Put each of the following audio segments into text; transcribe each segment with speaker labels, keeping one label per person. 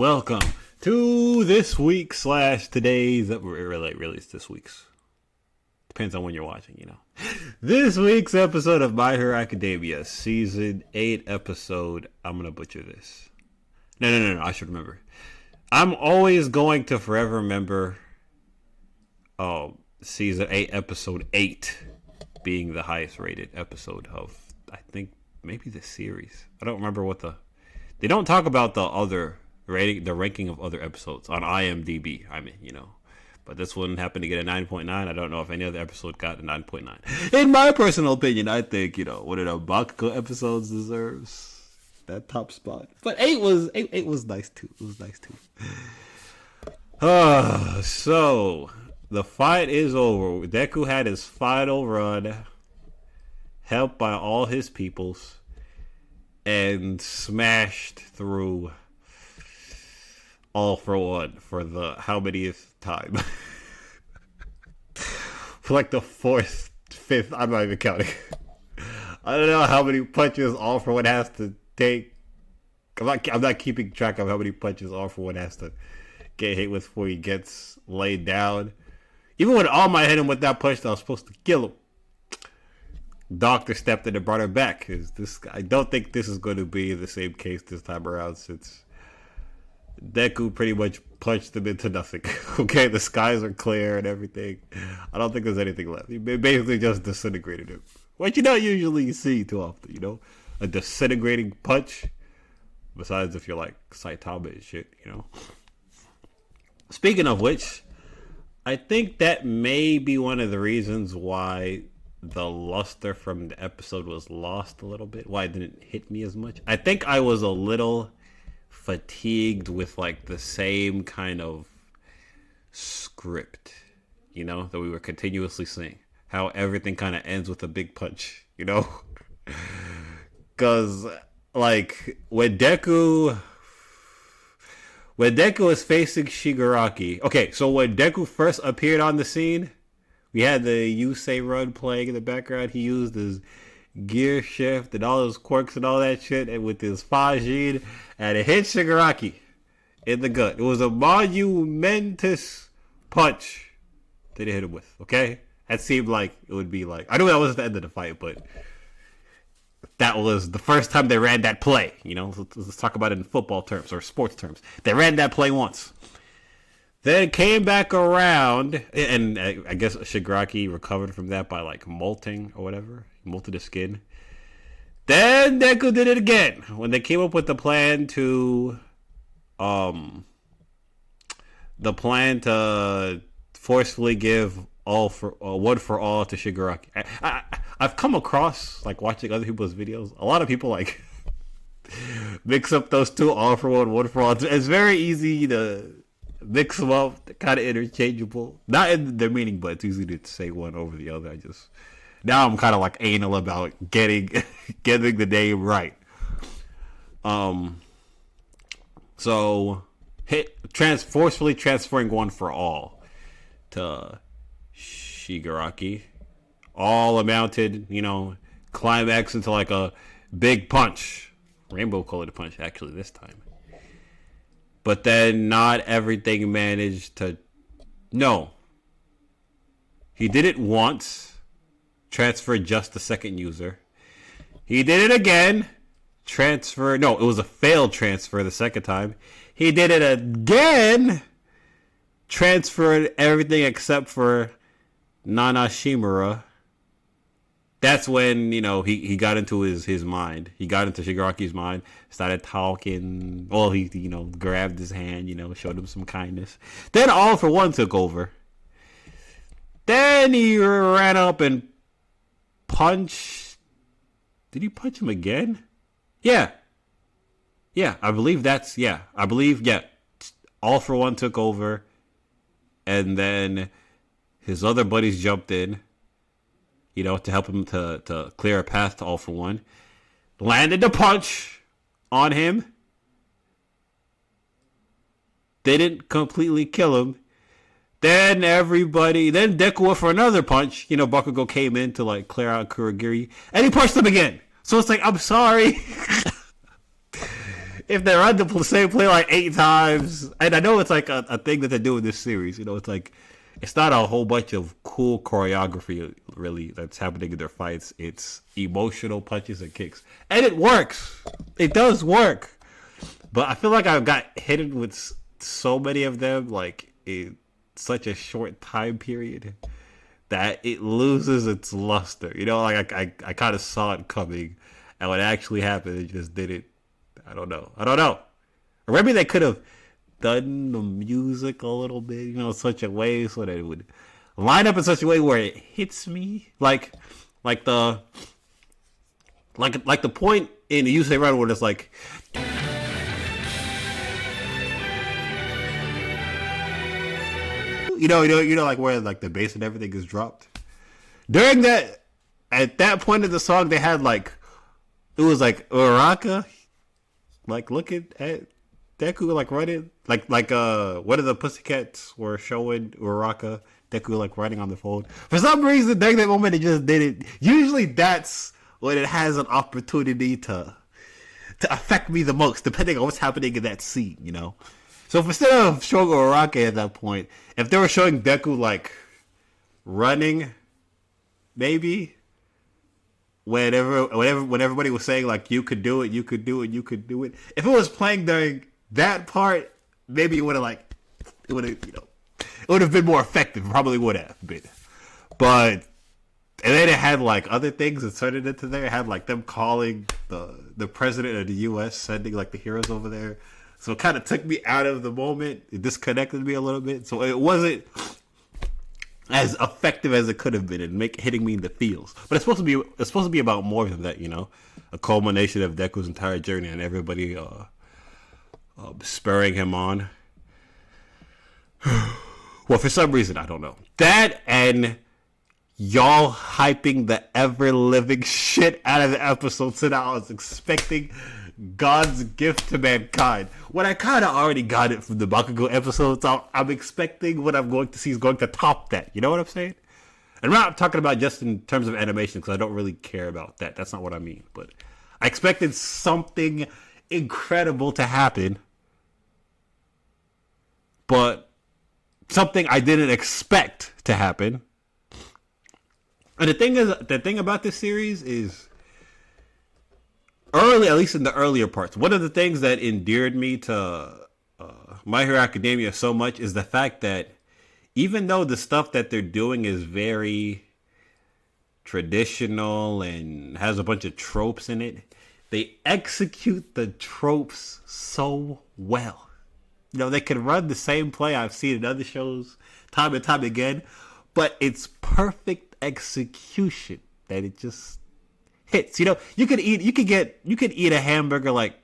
Speaker 1: Welcome to this week slash today's. Really, it's this week's. Depends on when you're watching, you know. This week's episode of My Hero Academia, season 8 episode. I'm gonna butcher this. No. I should remember. I'm always going to forever remember. Season 8, episode 8, being the highest rated episode of, I think, maybe the series. I don't remember what they don't talk about the other rating, the ranking of other episodes on IMDb. I mean, you know, but this one happened to get a 9.9. I don't know if any other episode got a 9.9. In my personal opinion, I think, you know, one of the Bakugo episodes deserves that top spot. But 8 was nice too. It was nice too. So the fight is over. Deku had his final run, helped by all his peoples, and smashed through All for One for the how manyth time? For like the fourth, fifth, I'm not even counting. I don't know how many punches All for One has to take. I'm not keeping track of how many punches All for One has to get hit with before he gets laid down. Even when All Might hit him with that punch that was supposed to kill him, Doctor stepped in and brought her back. I don't think this is going to be the same case this time around, since Deku pretty much punched him into nothing. Okay, the skies are clear and everything. I don't think there's anything left. He basically just disintegrated him, which you don't usually see too often, you know? A disintegrating punch, besides if you're like Saitama and shit, you know? Speaking of which, I think that may be one of the reasons why the luster from the episode was lost a little bit, why it didn't hit me as much. I think I was a little fatigued with like the same kind of script, you know, that we were continuously seeing. How everything kind of ends with a big punch, you know? Because like when Deku is facing Shigaraki. Okay, so when Deku first appeared on the scene, we had the Yusei run playing in the background. He used his gear shift and all those quirks and all that shit, and with his Fajin, and it hit Shigaraki in the gut. It was a monumentous punch that he hit him with, okay? That seemed like it would be like, I know that wasn't the end of the fight, but that was the first time they ran that play, you know? Let's talk about it in football terms or sports terms. They ran that play once. Then came back around, and I guess Shigaraki recovered from that by like molting or whatever. He molted his skin. Then Deku did it again when they came up with the plan to forcefully give one for all to Shigaraki. I've come across, like watching other people's videos, a lot of people like mix up those two, all for one for all. It's very easy to mix them up. They're kind of interchangeable. Not in their meaning, but it's easy to say one over the other. Now I'm kind of like anal about getting the name right. So forcefully transferring one for all to Shigaraki. All amounted, you know, climax into like a big punch. Rainbow colored punch, actually, this time. But then not everything managed to... No. He did it once. Transferred just the second user. He did it again. No, it was a failed transfer the second time. He did it again. Transferred everything except for Nana Shimura. That's when, you know, he got into his mind. He got into Shigaraki's mind, started talking. Well, he, you know, grabbed his hand, you know, showed him some kindness. Then All for One took over. Then he ran up and punched. Did he punch him again? Yeah. I believe All for One took over. And then his other buddies jumped in, you know, to help him to clear a path to All for One. Landed the punch on him. Didn't completely kill him. Then Deku went for another punch. You know, Bakugo came in to like clear out Kurogiri, and he punched him again. So it's like, I'm sorry. if they run the same play like 8 times, and I know it's like a thing that they do in this series, you know, it's like it's not a whole bunch of cool choreography really that's happening in their fights. It's emotional punches and kicks, and it works. It does work, but I feel like I got hit with so many of them like in such a short time period that it loses its luster. You know, like I kind of saw it coming, and when it actually happened, it just didn't. I don't know. Or maybe they could have done the music a little bit, you know, such a way so that it would line up in such a way where it hits me, like the point in the USA Run where it's like, you know, like where like the bass and everything is dropped. During that, at that point of the song, they had like, it was like Uraraka, like looking at Deku like running, like one of the Pussycats were showing Uraraka Deku like running on the phone. For some reason, during that moment, it just didn't. Usually, that's when it has an opportunity to affect me the most, depending on what's happening in that scene, you know. So if instead of showing Uraraka at that point, if they were showing Deku like running, maybe when everybody was saying like you could do it, you could do it, you could do it. If it was playing during that part, maybe it would have it would have been more effective. Probably would have been, but and then it had like other things inserted into there. It had like them calling the president of the U.S. sending like the heroes over there. So it kind of took me out of the moment. It disconnected me a little bit. So it wasn't as effective as it could have been and hitting me in the feels. But it's supposed to be about more than that, you know, a culmination of Deku's entire journey and everybody spurring him on. Well, for some reason, I don't know. That and y'all hyping the ever-living shit out of the episode, so that I was expecting God's gift to mankind. When I kind of already got it from the Bakugo episodes, I'm expecting what I'm going to see is going to top that. You know what I'm saying? And I'm not talking about just in terms of animation, because I don't really care about that. That's not what I mean. But I expected something incredible to happen, but something I didn't expect to happen. And the thing about this series is, at least in the earlier parts, one of the things that endeared me to My Hero Academia so much is the fact that even though the stuff that they're doing is very traditional and has a bunch of tropes in it, they execute the tropes so well. You know, they can run the same play I've seen in other shows time and time again, but it's perfect execution that it just hits. You know, you could eat a hamburger like,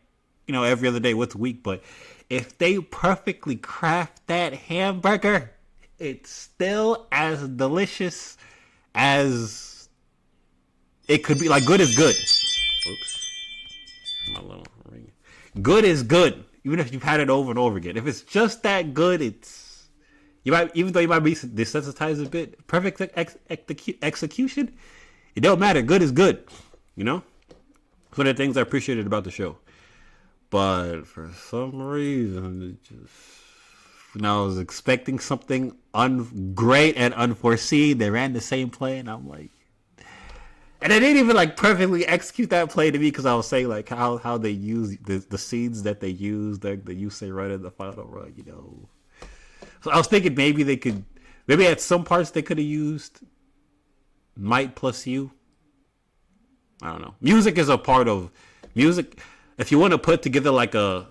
Speaker 1: you know, every other day what's week, but if they perfectly craft that hamburger, it's still as delicious as it could be. Like, good is good. Oops. My little ring. Good is good, even if you've had it over and over again. If it's just that good, even though you might be desensitized a bit, perfect execution, it don't matter. Good is good. You know? It's one of the things I appreciated about the show. But for some reason, I was expecting something great and unforeseen. They ran the same play, and I'm like, and they didn't even like perfectly execute that play to me, because I was saying like how they use the scenes that they used, the Yusei run and the final run, you know. So I was thinking maybe at some parts they could have used Might plus You. I don't know. Music is a part of music. If you want to put together like an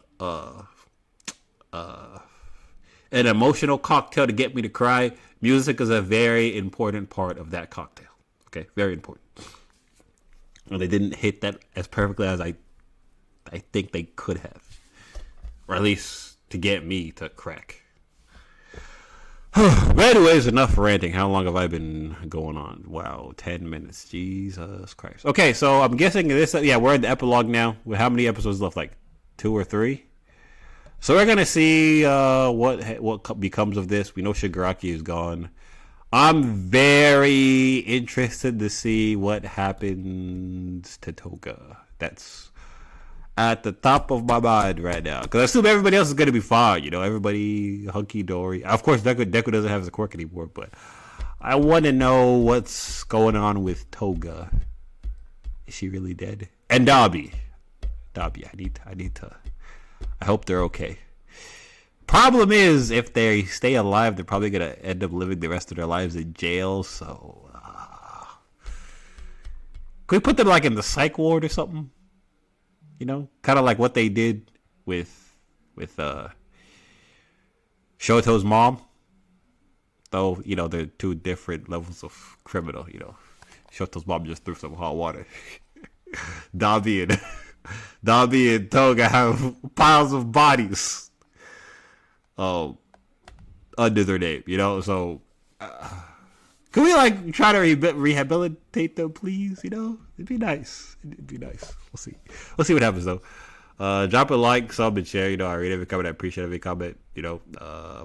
Speaker 1: emotional cocktail to get me to cry, music is a very important part of that cocktail. Okay, very important. And they didn't hit that as perfectly as I think they could have, or at least to get me to crack. But anyways, enough ranting. How long have I been going on? Wow, 10 minutes. Jesus Christ. Okay, so I'm guessing we're in the epilogue now. How many episodes left? Like 2 or 3? So we're gonna see what becomes of this. We know Shigaraki is gone. I'm very interested to see what happens to Toga. at the top of my mind right now because I assume everybody else is gonna be fine. You know, everybody hunky dory. Of course, Deku doesn't have the quirk anymore, but I want to know what's going on with Toga. Is she really dead? And Dabi, I need to. I hope they're okay. Problem is, if they stay alive, they're probably gonna end up living the rest of their lives in jail. So, could we put them like in the psych ward or something? You know, kind of like what they did with Shoto's mom. Though, you know, they're two different levels of criminal. You know, Shoto's mom just threw some hot water. Dabi and Toga have piles of bodies under their name, you know. So can we like try to rehabilitate them, please? You know, it'd be nice. We'll see what happens though. Drop a like, sub, and share. You know, I read every comment. I appreciate every comment. You know,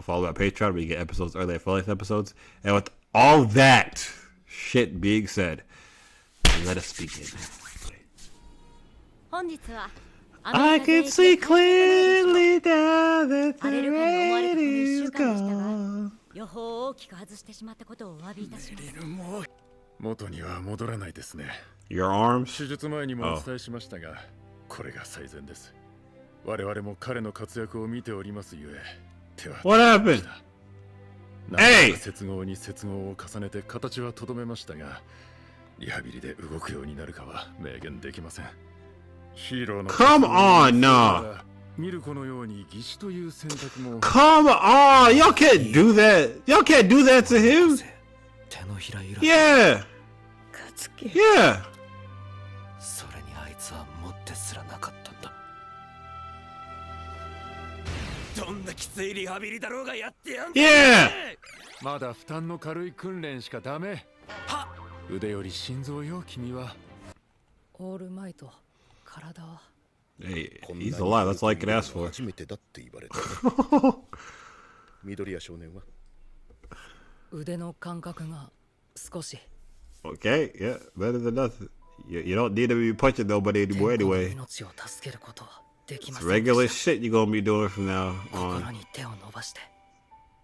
Speaker 1: follow my Patreon where you get episodes early, affiliate episodes. And with all that shit being said, let us begin. I can see clearly now that the rain is gone.
Speaker 2: 元には戻らないですね。
Speaker 1: Your arms?
Speaker 2: 手術前にもお伝えしましたが、これが最善です。我々も彼の活躍を見ておりますゆえ、手は。
Speaker 1: What happened?
Speaker 2: 何度か接合に接合を重ねて形はとどめましたが、リハビリで動くようになるかは明言できません。
Speaker 1: Come on, nah. Come on, y'all can't do that. Y'all can't do that to him. Yeah. Yeah. Yeah.
Speaker 2: まだ負担の軽い訓練しかダメ。腕より心臓よ、君は。
Speaker 3: オールマイト。
Speaker 1: Hey, he's alive. That's all I could ask for.
Speaker 4: 緑谷少年は
Speaker 3: 腕の感覚が少し
Speaker 1: Okay, yeah, better than nothing. You don't need to be punching nobody anymore anyway. It's regular shit you're gonna be doing from now on.
Speaker 3: 心に手を伸ばして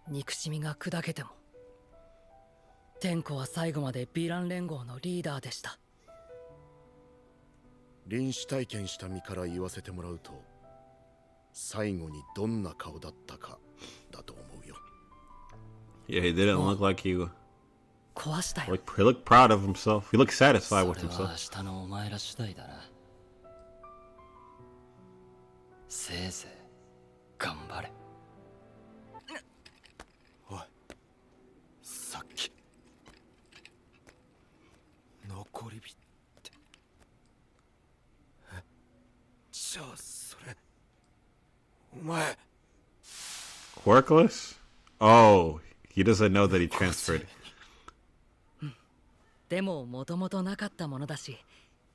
Speaker 3: 憎しみが砕けても天子は最後までヴィラン連合のリーダーでした。
Speaker 4: 臨死体験した身から言わせてもらうと、最後にどんな顔だったかだと思うよ。
Speaker 1: Yeah, he didn't look like he
Speaker 3: He
Speaker 1: looked proud of himself. He looked satisfied with himself.
Speaker 3: 明日のお前ら次第だな。せいぜい頑張れ。
Speaker 4: おい、さっき残り火ってじゃあそれお前
Speaker 1: Quirkless? Oh, he doesn't know that he transferred.
Speaker 3: でももともとなかったものだし、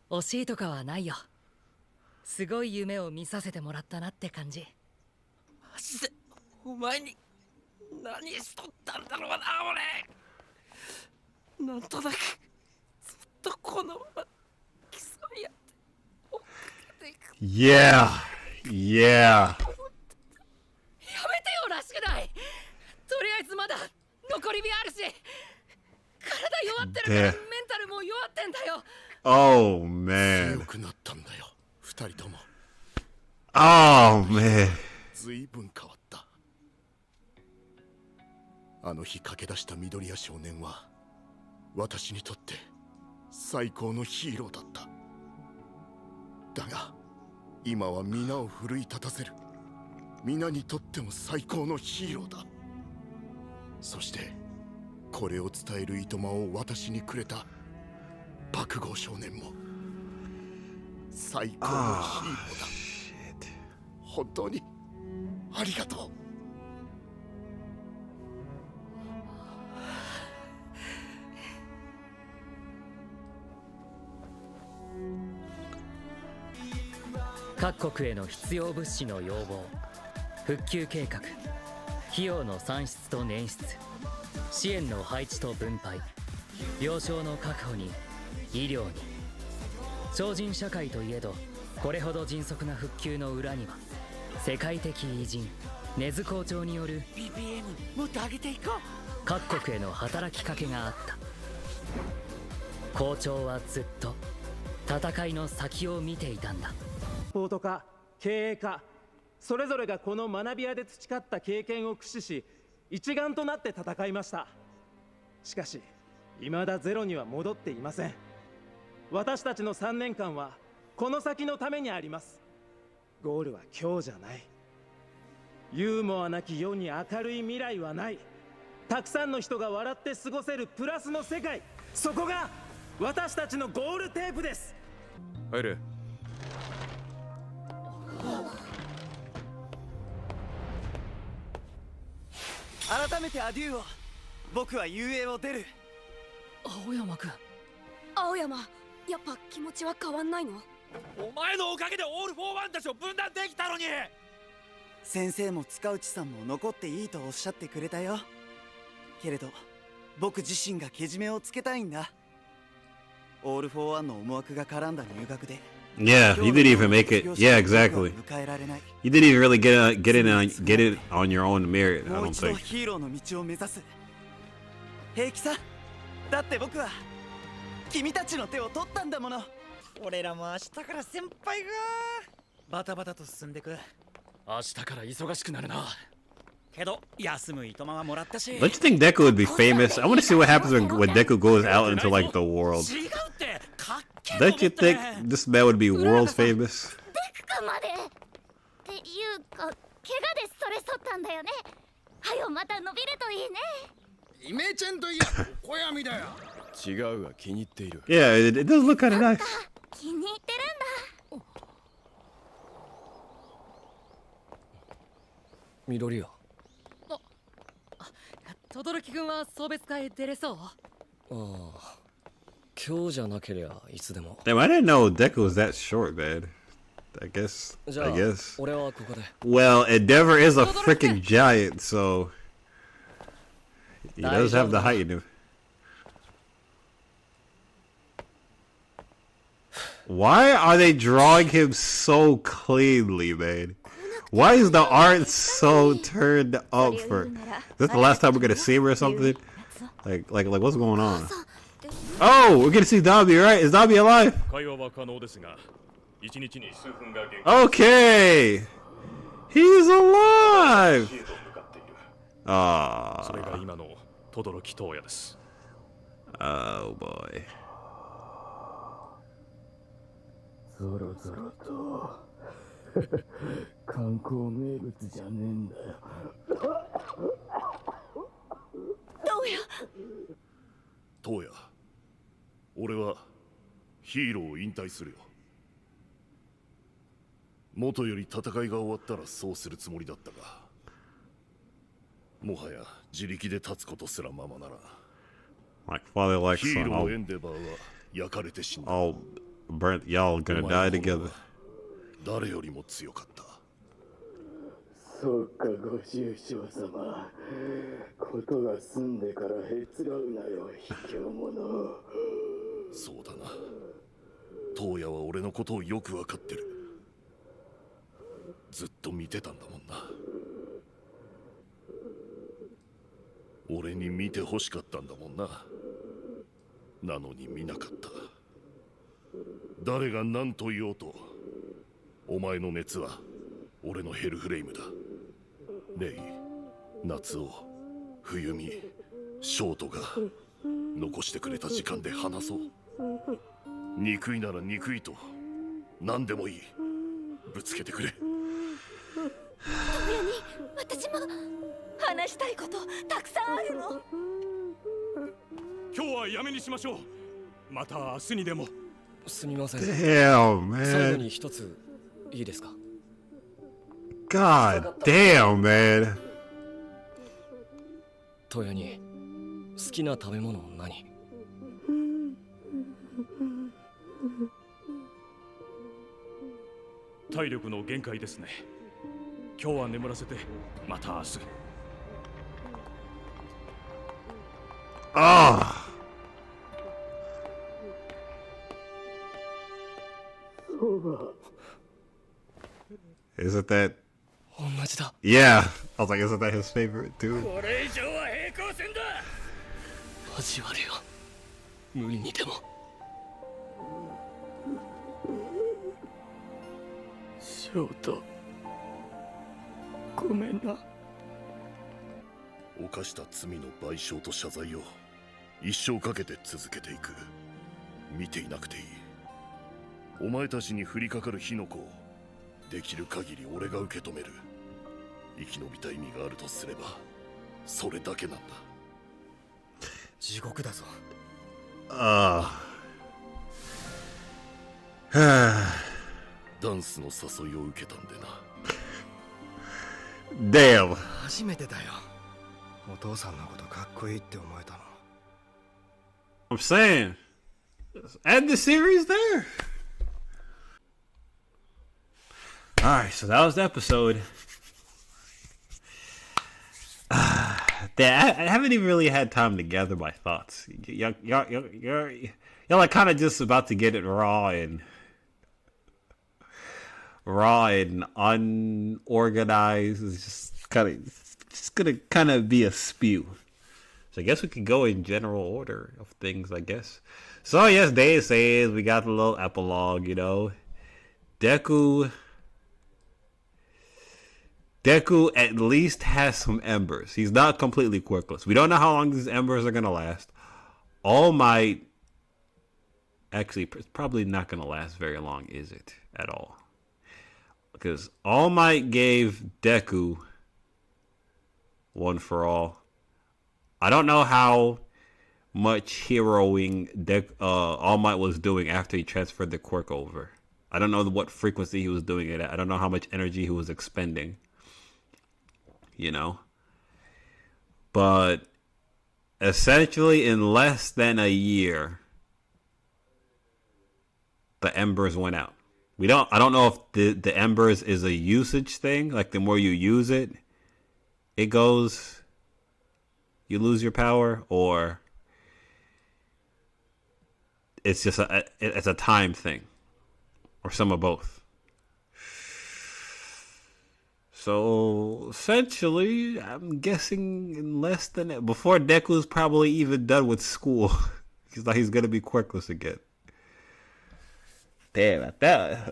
Speaker 3: 惜しいとかはないよ。すごい夢を見させてもらったなって感じ。
Speaker 5: マジでお前に何しとったんだろうな俺。なんとなくずっとこのまま競い合って追っかけていく。
Speaker 1: Yeah, yeah.
Speaker 3: やめてよらしくない。とりあえずまだ残り火あるし、体弱ってるからメンタルも弱ってんだよ。
Speaker 1: Oh man.
Speaker 4: 強くなったんだよ、二人とも。
Speaker 1: Oh man.
Speaker 4: ずいぶん変わった。あの日駆け出した緑谷少年は私にとって最高のヒーローだった。だが今は皆を奮い立たせる、皆にとっても最高のヒーローだ。そしてこれを伝えるいとまを私にくれた爆豪少年も最高のヒーローだ。本当にありがとう。
Speaker 3: 各国への必要物資の要望、復旧計画、費用の算出と捻出、支援の配置と分配、病床の確保に医療に、超人社会といえどこれほど迅速な復旧の裏には世界的偉人根津校長による
Speaker 5: BPM もっと上げていこう。
Speaker 3: 各国への働きかけがあった。校長はずっと戦いの先を見ていたんだ。
Speaker 6: サポート科、経営科、それぞれがこの学び屋で培った経験を駆使し一丸となって戦いました。しかし未だゼロには戻っていません。私たちの3年間はこの先のためにあります。ゴールは今日じゃない。ユーモアなき世に明るい未来はない。たくさんの人が笑って過ごせるプラスの世界、そこが私たちのゴールテープです。
Speaker 2: 入れ。
Speaker 7: 改めてアデューを。僕は遊泳を出る。
Speaker 3: 青山君。
Speaker 8: 青山、やっぱ気持ちは変わんないの？
Speaker 5: お前のおかげでオール・フォー・ワンたちを分断できたのに。
Speaker 7: 先生も塚内さんも残っていいとおっしゃってくれたよ。けれど僕自身がけじめをつけたいんだ。オール・フォー・ワンの思惑が絡んだ入学で。
Speaker 1: Yeah, you didn't even make it. Yeah, exactly. You didn't even really get it on your own merit. I
Speaker 7: もう
Speaker 1: don't
Speaker 7: 一度
Speaker 1: think.
Speaker 7: ヒーローの道を目指す。平気さ。だって僕は君たちの手を取ったんだもの。
Speaker 5: 俺らも明日から先輩がバタバタと進んでく。
Speaker 9: 明日から忙しくなるな。
Speaker 5: けど休むいとまはもらったし。
Speaker 1: Don't you think Deku would be famous? I want to see what happens when Deku goes out into like the world.
Speaker 5: 違うってかっけえ
Speaker 1: Don't you think this man would be world famous?
Speaker 8: デク君までっていうか怪我でそれそったんだよね。はよまた伸びるといいね。
Speaker 2: イメチェンといや小闇だよ。違うが気に入っている。
Speaker 1: Yeah, it does look kind of nice.
Speaker 8: 気に入ってるんだ。
Speaker 9: 緑よ。
Speaker 3: 轟君は送別会出れそう？
Speaker 9: ああ、今日じゃなけりゃいつでも。
Speaker 1: Damn, I didn't know Deku was that short, man. I guess.
Speaker 9: じゃあ、俺はここで。
Speaker 1: Well, Endeavor is a freaking giant, so he does have the height in him. Why are they drawing him so cleanly, man? Why is the art so turned up for? Is that the last time we're gonna see him or something? Like what's going on? Oh, we're gonna see Dabi, right? Is Dabi alive? Okay, he's alive. Ah. Oh boy.
Speaker 10: そろそろと観光名物じゃねえんだよ。
Speaker 8: どうや
Speaker 4: トウヤ、俺はヒーローを引退するよ。元より戦いが終わったらそうするつもりだったが、もはや自力で立つことすらままなら。
Speaker 1: Like father, like
Speaker 4: ヒー
Speaker 1: son.
Speaker 4: ローエンデバーは焼かれて死んだ。
Speaker 1: All burnt. Y'all gonna die together.
Speaker 4: 誰よりも強かった。
Speaker 10: そうか、ご愁傷様。ことが済んでからへつらうなよ、卑怯者。
Speaker 4: そうだな。トウヤは俺のことをよくわかってる。ずっと見てたんだもんな。俺に見て欲しかったんだもんな。なのに見なかった。誰が何と言おうと、お前の熱は俺のヘルフレイムだ。レイ、夏男、冬美、ショートが残してくれた時間で話そう。憎いなら憎いと何でもいい。ぶつけてくれ。
Speaker 8: トウヤに私も話したいことたくさんあるの。
Speaker 9: 今日はやめにしましょう。また明日にでも。すみません。
Speaker 1: Damn,
Speaker 9: 最後
Speaker 1: man.
Speaker 9: に一ついいですか？
Speaker 1: God damn, man.
Speaker 9: トヤに好きな食べ物何？
Speaker 11: 体力の限界ですね。今日は眠らせて、また明日。
Speaker 1: Ah.
Speaker 10: そうば、
Speaker 1: Isn't that?
Speaker 5: 同じだ。
Speaker 1: Yeah. I was like, isn't that his favorite too?
Speaker 5: これ以上は平行線だ。味われよ。無理にでも。翔太。ごめんな。
Speaker 4: 犯した罪の賠償と謝罪を一生かけて続けていく。見ていなくていい。お前たちに降りかかる火の粉をできる限り俺が受け止める。生き延びた意味があるとすればそれだけなんだ。
Speaker 7: 地獄だぞ。
Speaker 4: ダンスの誘いを受けたんでな。
Speaker 1: Damn.
Speaker 7: 初めてだよ。お父さんのことかっこいいって思えたの。
Speaker 1: I'm saying, add the series there. All right, so that was the episode. I haven't even really had time to gather my thoughts. Y'all like kind of just about to get it raw and unorganized. It's just gonna kind of be a spew. So I guess we could go in general order of things, I guess. So yes, Day says we got the little epilogue, you know. Deku at least has some embers. He's not completely quirkless. We don't know how long these embers are going to last. All Might... Actually, it's probably not going to last very long, is it? At all. Because All Might gave Deku One for All. I don't know how much heroing All Might was doing after he transferred the quirk over. I don't know what frequency he was doing it at. I don't know how much energy he was expending. You know, but essentially in less than a year, the embers went out. I don't know if the embers is a usage thing. Like the more you use it, it goes, you lose your power, or it's just it's a time thing, or some of both. So essentially, I'm guessing in less than before Deku's probably even done with school, he's gonna be quirkless again. Damn,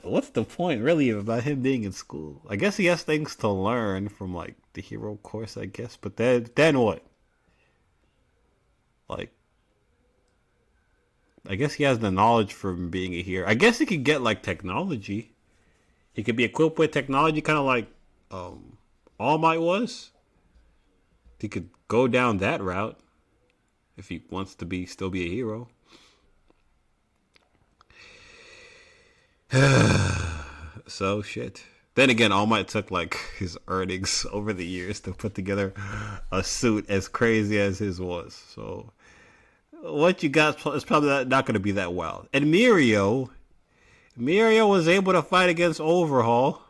Speaker 1: what's the point really about him being in school? I guess he has things to learn from like the hero course, I guess. But then what? Like, I guess he has the knowledge from being a hero. I guess he could get like technology. He could be equipped with technology, kind of like All Might was. He could go down that route if he wants to still be a hero. So shit. Then again, All Might took like his earnings over the years to put together a suit as crazy as his was. So what you got is probably not going to be that wild. And Mirio was able to fight against Overhaul,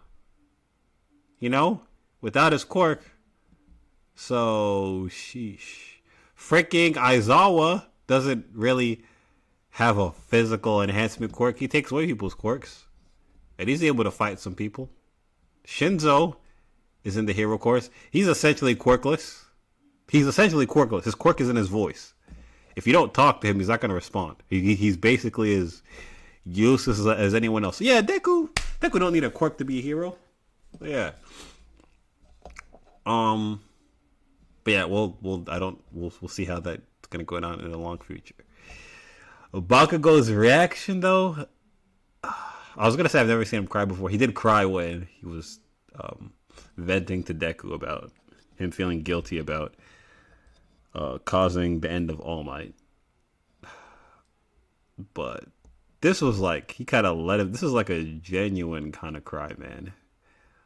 Speaker 1: you know, without his quirk. So, sheesh. Freaking Aizawa doesn't really have a physical enhancement quirk. He takes away people's quirks. And he's able to fight some people. Shinzo is in the hero course. He's essentially quirkless. His quirk is in his voice. If you don't talk to him, he's not going to respond. He's basically as useless as anyone else. Yeah, Deku don't need a quirk to be a hero. Yeah. But yeah, we'll see how that's gonna go on in the long future. Bakugo's reaction though, I was gonna say I've never seen him cry before. He did cry when he was venting to Deku about him feeling guilty about causing the end of All Might. But this was like he kind of let him. This is like a genuine kind of cry, man.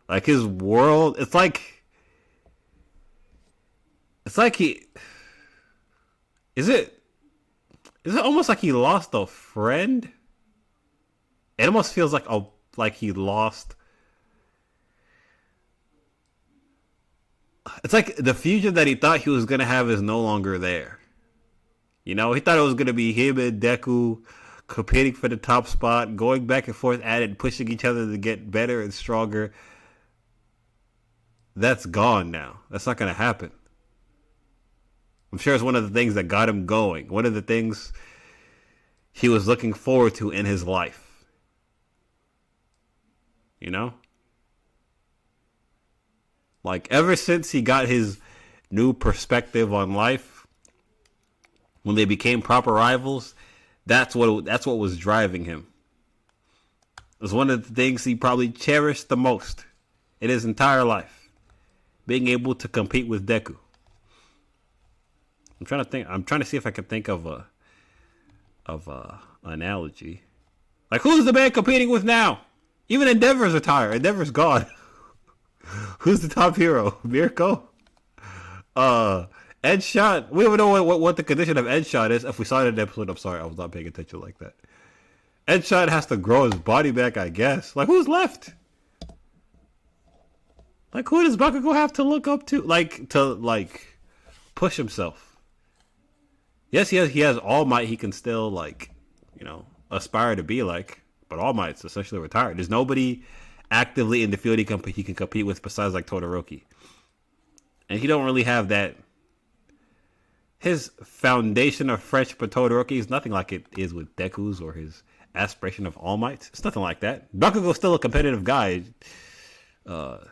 Speaker 1: Like his world, it's like he. Is it almost like he lost a friend? It almost feels like he lost. It's like the future that he thought he was gonna have is no longer there. You know, he thought it was gonna be him and Deku competing for the top spot, going back and forth at it, pushing each other to get better and stronger. that's gone now. That's not going to happen. I'm sure it's one of the things that got him going. One of the things he was looking forward to in his life. You know? Like, ever since he got his new perspective on life, when they became proper rivals, that's what was driving him. It was one of the things he probably cherished the most in his entire life. Being able to compete with Deku. I'm trying to see if I can think of a analogy. Like, who's the man competing with now? Even Endeavor's retired. Endeavor's gone. Who's the top hero? Mirko? Edshot. We don't know what the condition of Edshot is. If we saw it in the episode, I'm sorry, I was not paying attention like that. Edshot has to grow his body back, I guess. Like, who's left? Like, who does Bakugo have to look up to? Like, push himself. Yes, he has All Might he can still, like, you know, aspire to be like. But All Might's essentially retired. There's nobody actively in the field he can compete with besides, like, Todoroki. And he don't really have that. His foundation of friendship with Todoroki is nothing like it is with Deku's or his aspiration of All Might. It's nothing like that. Bakugo's still a competitive guy. Don't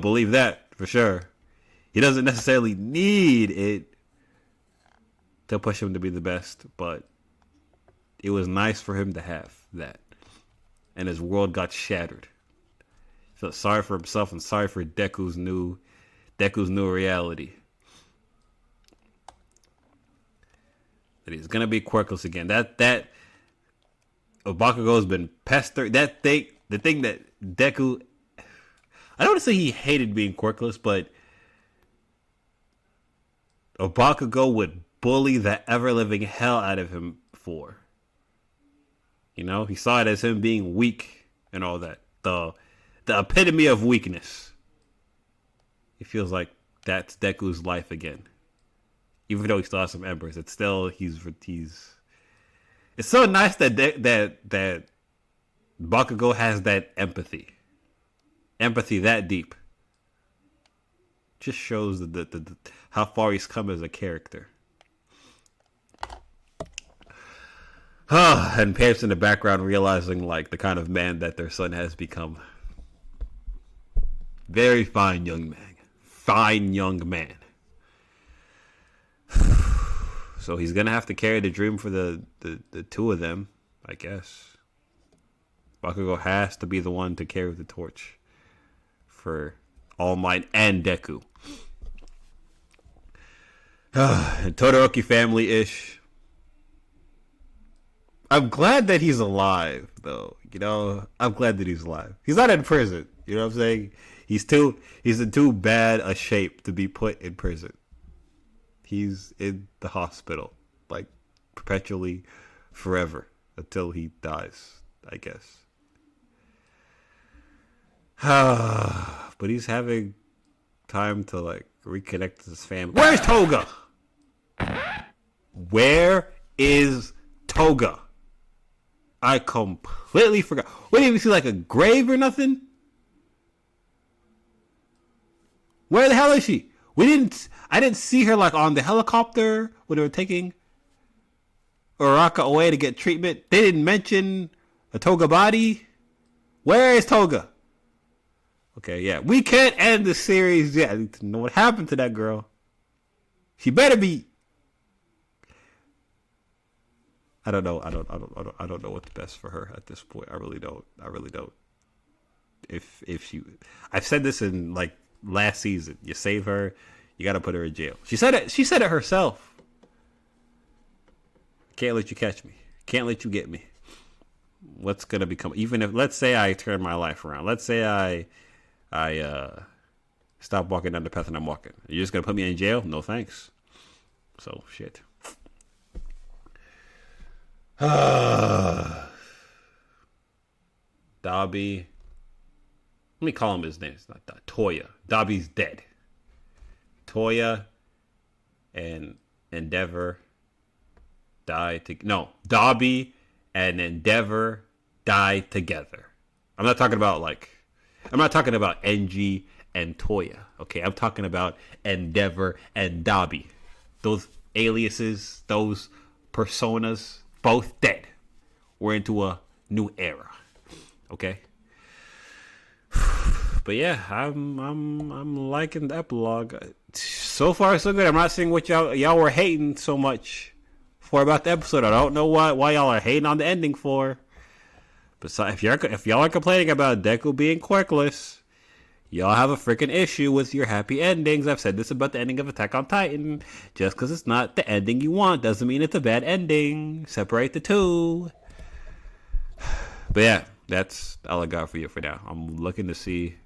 Speaker 1: believe that for sure. He doesn't necessarily need it to push him to be the best, but it was nice for him to have that. And his world got shattered. He felt sorry for himself and sorry for Deku's new reality. That he's gonna be quirkless again. That Bakugo's been pestered. The thing that Deku, I don't want to say he hated being quirkless, but Bakugo would bully the ever-living hell out of him for. You know, he saw it as him being weak and all that. The epitome of weakness. He feels like that's Deku's life again. Even though he still has some embers, it's still he's. It's so nice that that Bakugo has that empathy that deep. Just shows the how far he's come as a character. And parents in the background realizing like the kind of man that their son has become. Very fine young man. Fine young man. So he's gonna have to carry the dream for the two of them, I guess. Bakugo has to be the one to carry the torch for All Might and Deku. And Todoroki family-ish. I'm glad that he's alive, though. You know, I'm glad that he's alive. He's not in prison. You know what I'm saying? He's in too bad a shape to be put in prison. He's in the hospital, like, perpetually, forever, until he dies, I guess. But he's having time to, like, reconnect with his family. Where's Toga? Where is Toga? I completely forgot. We didn't even see, like, a grave or nothing? Where the hell is she? I didn't see her like on the helicopter when they were taking Uraraka away to get treatment. They didn't mention a Toga body. Where is Toga? Okay, yeah. We can't end the series yet. I need to know what happened to that girl. She better be. I don't know. I don't know what's best for her at this point. I really don't. If she, I've said this in like last season. You save her, you gotta put her in jail. She said it herself. Can't let you catch me. Can't let you get me. What's gonna become? Even if, let's say I turn my life around. Let's say I stop walking down the path that I'm walking. You're just gonna put me in jail? No thanks. So shit. Dabi. Let me call him his name. It's not Toya. Dabi's dead. Toya and Endeavor die together. No, Dabi and Endeavor die together. I'm not talking about like. I'm not talking about Engie and Toya. Okay, I'm talking about Endeavor and Dabi. Those aliases, those personas, both dead. We're into a new era. Okay. But yeah, I'm liking the epilogue. So far, so good. I'm not seeing what y'all were hating so much for about the episode. I don't know why y'all are hating on the ending for. Besides, if y'all are complaining about Deku being quirkless, y'all have a freaking issue with your happy endings. I've said this about the ending of Attack on Titan. Just because it's not the ending you want doesn't mean it's a bad ending. Separate the two. But yeah, that's all I got for you for now. I'm looking to see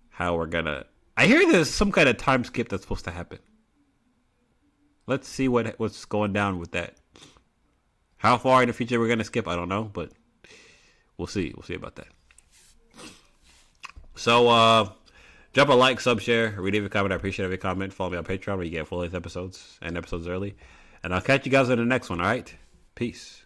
Speaker 1: how we're gonna... I hear there's some kind of time skip that's supposed to happen. Let's see what's going down with that. How far in the future we're gonna skip, I don't know, but we'll see. We'll see about that. So, drop a like, sub, share, leave a comment. I appreciate every comment. Follow me on Patreon where you get full length episodes and episodes early. And I'll catch you guys in the next one, alright? Peace.